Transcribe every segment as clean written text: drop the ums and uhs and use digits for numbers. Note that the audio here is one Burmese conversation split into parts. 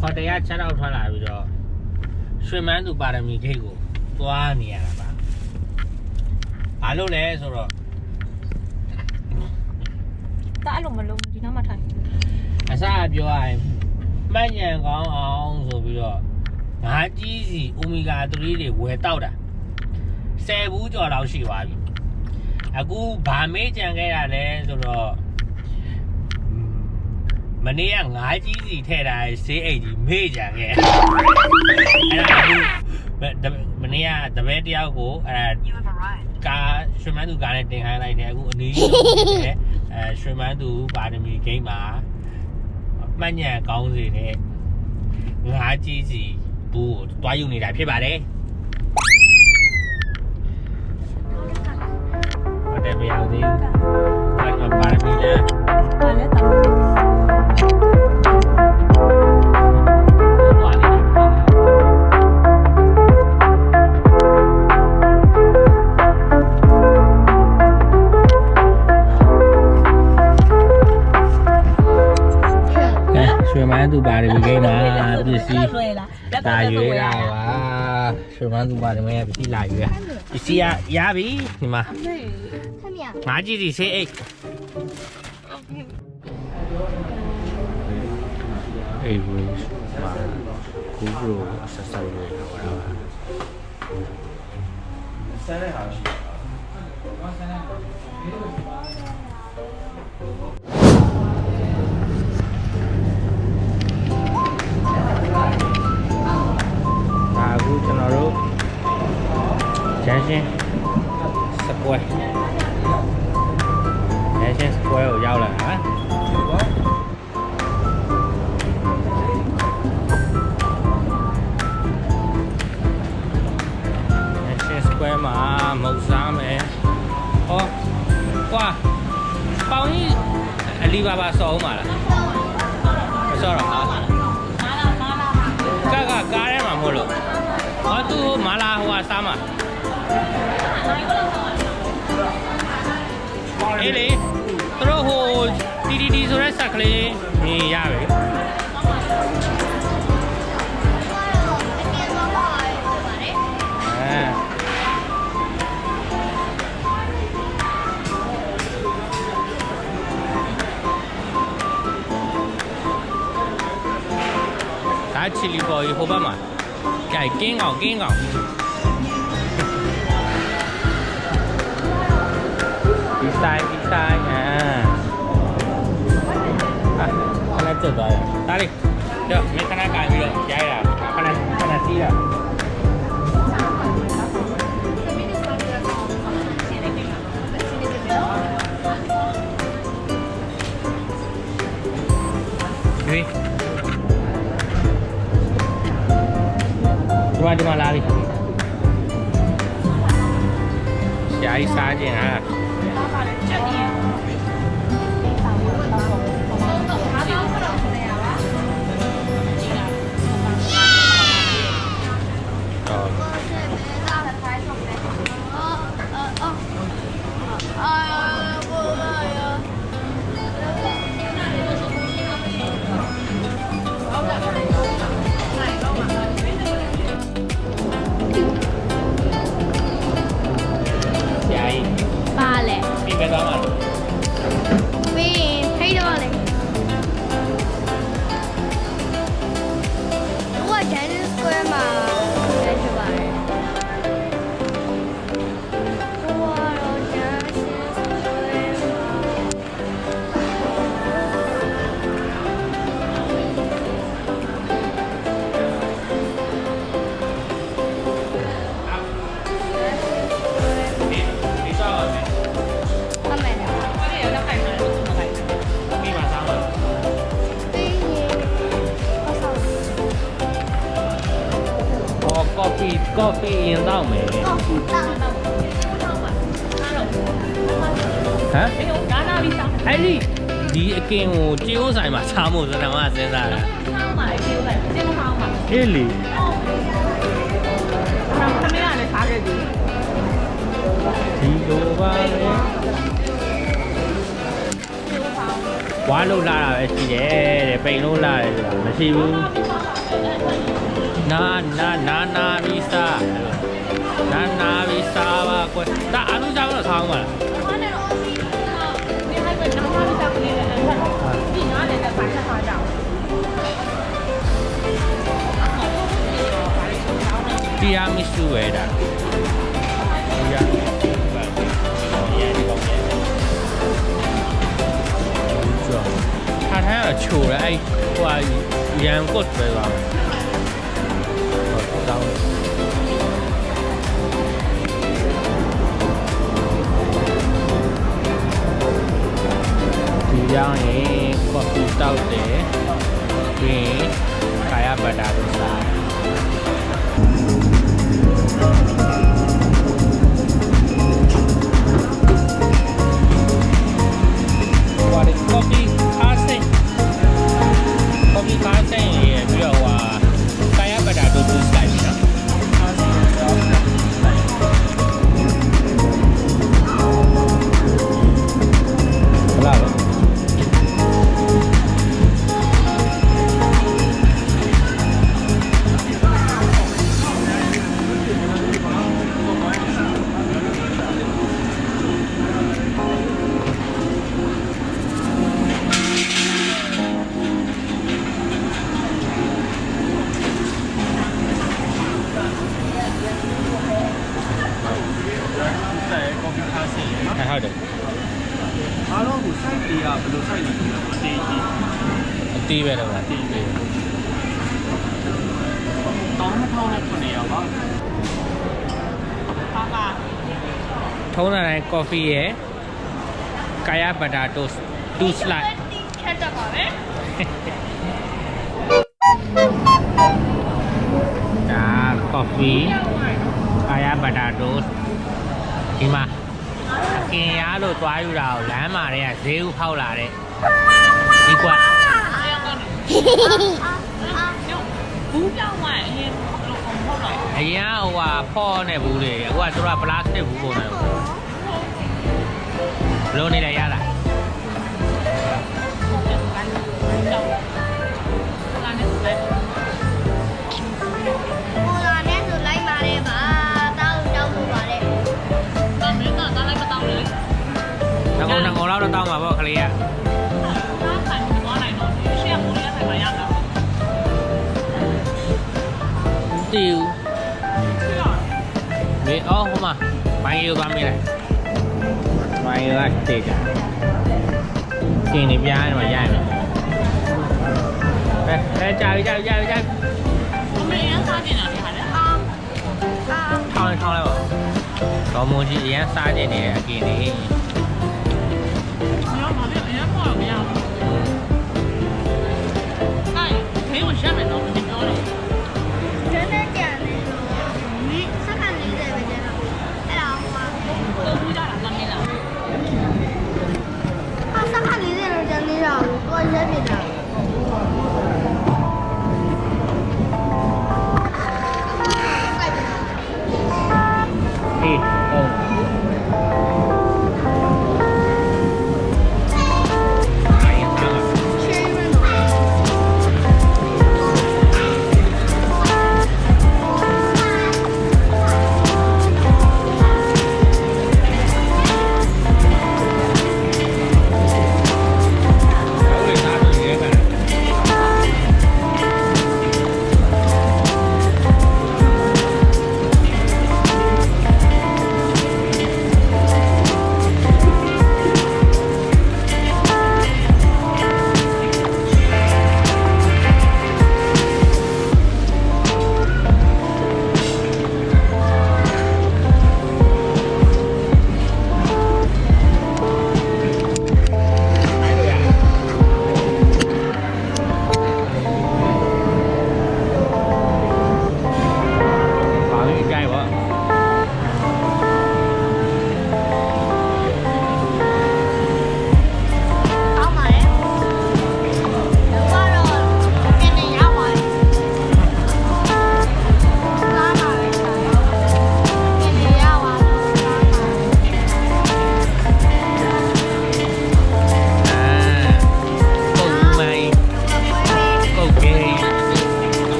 ခေါ်တရား6တော့ထွက်လာပြီးတော့ရွှေမန်းသူပါရမီဂိတ်ကိုသွားနေရတာပါဘာလို့လဲဆိုတော့တာအဲ့လိုမလုံးဒီနောက်မှထိုင်အစားပြောရရင်မှတ်ဉာဏ်ကောင်းအောင်ဆိုပြီးတော့ငါးကြီးစီအိုမီဂါ3တွေဝယ်တောက်တာ10ဘူးကျော်လောက်ရှိသွားပြီအခုဗာမေးကြံခဲ့ရလဲဆိုတော့မနေ့ကငါးကြီးစီထည့်တာဈေးအိတ်ကြီးမေ့ကြံခဲ့အဲ့ဒါမနေ့ကတပည့်တယောက်ကိုအဲ့ကာရွှေမန်းသူကားနဲ့တင်ခိုင်းလိုက်တယ်အခုအနည်းကြီးရွှေမန်းသူပါရမီဂိမ်းမှာမှတ်ဉာဏ်ကောင်းစေတဲ့ငါးကြီးစီဘူးကိုတွားယူနေတာဖြစ်ပါတယ်ဟုတ်တယ်မရသေးဘူးပါရမီလဲပါလဲတောင်းရွှေမန်းသူပါရမီဂိမ်းမှာပစ္စည်းတာရွေးတာပါရွှေမန်းသူပါရမီရဲ့ပစ္စည်းလာရွေးပစ္စည်းရပြီဒီမှာငါးကြီးစီဆေးအိတ်အေးဘူးမှာကူဘရိုဆက်ဆက်ရွေးလာပါဆက်ရအောင်ရှိအခုကျွန်တော်တို့ဂျန်ရှင်းစကွဲဂျန်ရှင်းစကွဲကိုရောက်လာတာဂျန်ရှင်းစကွဲမှာမုတ်စားမယ်ဟောကွာပေါင်ကြီးအလီဘာဘာစောအောင်ပါလားမစောတော့ဟာကားထဲမှာမဟုတ်လို့ဟောသူမာလာဟိုကစားမှာအေးလေသူတို့ဟို TTT ဆိုတဲ့ဆက်ကလေးနေရပြီဒါချီလီပေါ်ဟိုဘက်မှာကြိုက်ကင်းကောင်ဒီဆိုင်ခဏကျသွားတယ်ဒါလေးတော့မင်းခဏကန်ပြီးတော့ရိုက်တာခဏစီးတာဒီမှာလာပြီရှားစားခြင်းဟာကော်ဖီရင်တော့မယ်ဟမ်အဲ့ဒီအကင်ကိုကြေးဥဆိုင်မှာစားမို့ဆိုတာမှစဉ်းစားတာဆောင်းပါလေကြေးဥဆိုင်ကြေးမဆောင်းပါအေးလေခမရလည်းစားခဲ့ပြီဒီလိုပါလေဝါလို့လာတာပဲရှိတယ်တဲ့ပိန်လို့လာတယ်ဆိုတာမရှိဘူး နာဗီစာနာဗီစာပါကွဒါအလုံးစားတော့ဆောင်းပါလား 他那种你还会拿他的项链的，你拿来的反正他讲。တီယာမီဆူဝဲတာတီယာထားထားရချိုးတယ်အဲ့ဟိုရန်ကွတ်ပဲပါဟုတ်တောင်းဒီရောက်ရင်ကော်ဖီတောက်တယ်ပြီးရင်ကာယပတာကိုစား coffee casting ये जो हुआ काया पटाटो जूस टाइप ना लाओဟုတ်တယ်အားလုံးကိုစိုက်တီးတာဘယ်လိုစိုက်လဲအတီးပဲတော့အတီးပဲတောင်းထောင်းနဲ့ခုနေရပါပါထုံးတဲ့ကော်ဖီရဲ့ကာယပတာတိုး2 slide ခက်တော့ပါပဲဒါကော်ဖီကာယပတာတိုးဒီမှာကင်ရလို့တွားယူတာကိုလမ်းမှာတည်းကဈေးဥဖောက်လာတဲ့ဒီကွက်ဘူးပြောင်းသွားအရင်ဟုတ်တော့အရင်ကဟိုဟာဖော့နေဘူးလေအခုကသူတို့ကပလတ်စတစ်ဘူးပုံနေဘလို့နေလဲရလားငုံလောက်တော့တောင်းပါပေါ့ခလေးကတီးဒီအော်ဟိုမှာဘိုင်းရိုးသွားမိလိုက်ဘိုင်းရိုးကတေးကြကျင်းနေပြားနေမှာရရမယ်အဲကြာပြီ我们人啥点了？你还在啊？ထောင်းလိုက်ပါတော်မွန်ကြီးအရင်စားကျင်နေတဲ့အကင်းလေး没有下面的，你标了。真的假的？你是看你这边的，哎呀，我都不叫两个没了。啊，是看你这种真的了，我这边的。嘿，哦。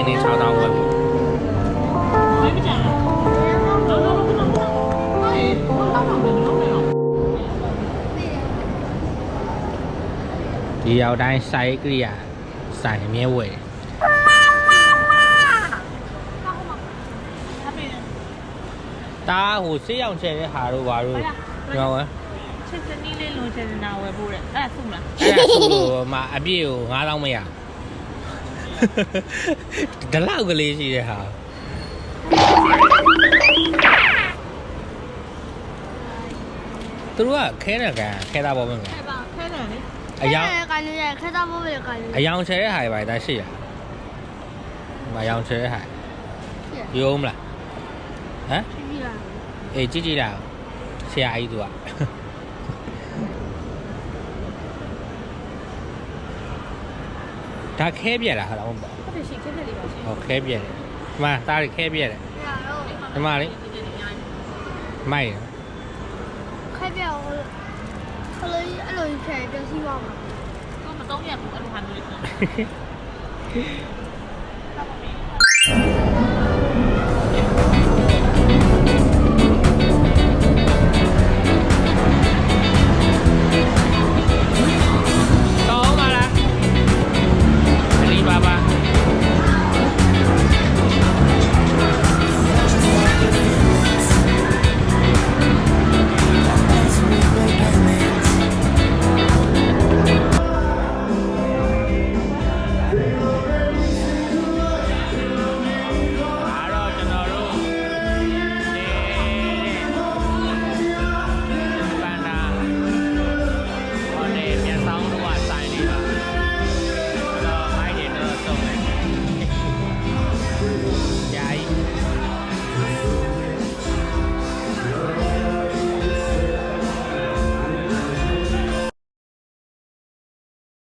င်းနေ6တောင်းဝယ်ပြီ 没不讲了，哎，我老板没弄没有。 ဒီရောက်တိုင်းစိုက်ကရိယာစိုက်မြဲဝယ် 他被人， တားဟိုဆေးရောင်ချဲတဲ့ဟာတို့ဘာတို့ပြောဝဲ 这是你的龙虾是哪位不人？哎，送了。 အဲ့ဒါဆိုလို့မအပြည့်ကို9000မရဒီလောက်ကလေးရှိတဲ့ဟာသူတို့ကခဲတယ်ကခဲတာပေါ်မင်း 开吧，开了呢。 အယောင် 感觉开大波的感觉。 အယောင်ချဲတဲ့ဟာပဲဒါရှိရမအယောင်ချဲတဲ့ဟာယုံမလားဟမ် 去了。 အေးကြည့်ကြည့်လားဆရာကြီးသူကဒါခဲပြက်လားဟာတော့မပေါ့ 特别是开这里吧， ဟောခဲပြက်တယ်ဒီမှာသားတွေခဲပြက်တယ်ဒီမှာလေမိုက် 开表，后来一路起来就希望嘛。我们东边不是还没有。